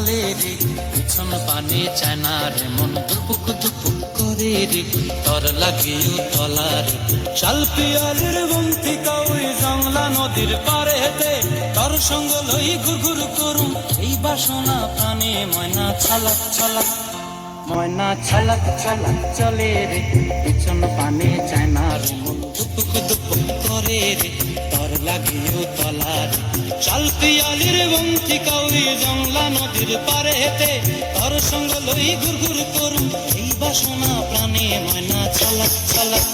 চলে রে, পিছন পানে চায় না রে, মন দুপুক দুপুক করে রে, তর লাগিও তলারে। শাল পিয়ালির বন্তি কাউরি জংলা নদীর পারে হেতে, তর সঙ্গ লই ঘুরঘুর করুম এই বাসনা প্রাণে। ময়না ছালাক ছালাক, ময়না ছালাক ছালাক চলে রে, পিছন পানে চায় না রে, মন দুপুক দুপুক করে রে, তর লাগিও তলারে। শাল পিয়ালির বন্তি কাউরি জংলা নদীর পারে হেতে, তর সঙ্গ লই ঘুরঘুর করুম এই বাসনা প্রাণে। ময়না ছালাক ছালাক।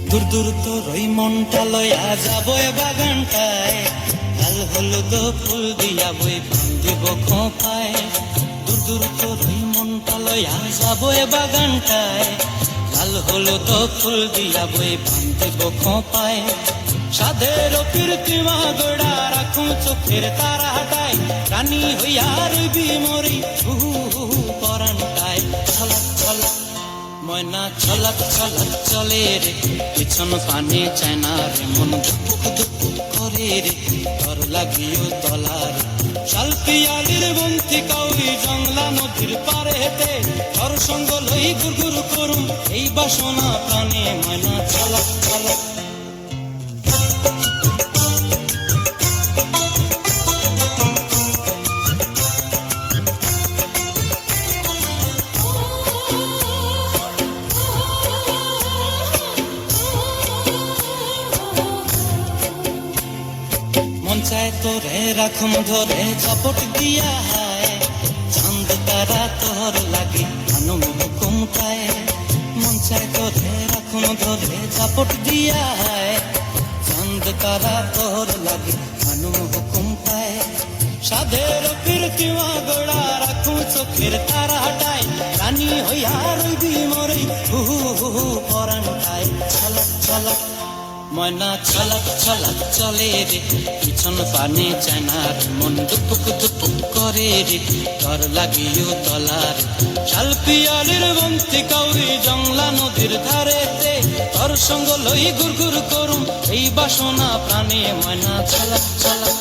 দূর দূর তোর ওই মনটা লয়া যাবো এ বাগানটায়, লাল হলুদ ফুল দিয়া বই বান্ধিব খোঁপায়। দূর দূর তোর ওই মনটা লয়া যাবো এ বাগানটায়, লাল হলুদ ফুল দিয়া বই বান্ধিব খোঁপায়। সাধের কীর্তিমা গোড়া রাখুন চোখের তারা হাটায়, রানী হইয়া রইবি মরি হু পরানটায়। ছলাক ছলাক, ময়না ছলাক ছলাক চলে রে, পিছন পানে চায় না রে, মন দুপুক দুপুক করে রে, তর লাগিও তলারে। শাল পিয়ালির বন্তি কাউরি জংলা নদীর পারে হেতে, তর সঙ্গ লই ঘুরঘুর করুম এই বাসনা প্রাণে। ময়না ছলাক ছলাক। মন চায় তোরে রাখুম ধরে ঝাপট দিয়া হায়, চাঁদ তারা তোর লাগে আনুম হুকুম পায়। মন চায় তোরে রাখুম ধরে ঝাপট দিয়া হায়, চাঁদ তারা তোর লাগে আনুম হুকুম পায়। সাধের কীর্তিমা গোড়া রাখুম চোখের তারা হাটায়, রানী হইয়া রইবি মরে হু পরানটায়। ছলাক ছলাক, ময়না ছলাক ছলাক চলে রে, পিছন পানে চায় না রে, মন দুপুক দুপুক করে রে, তর লাগিও তলারে। শাল পিয়ালির বন্তি কাউরি জংলা নদীর ধারেতে, তর সঙ্গ লই ঘুরঘুর করুম এই বাসনা প্রাণে। ময়না ছলাক ছলাক।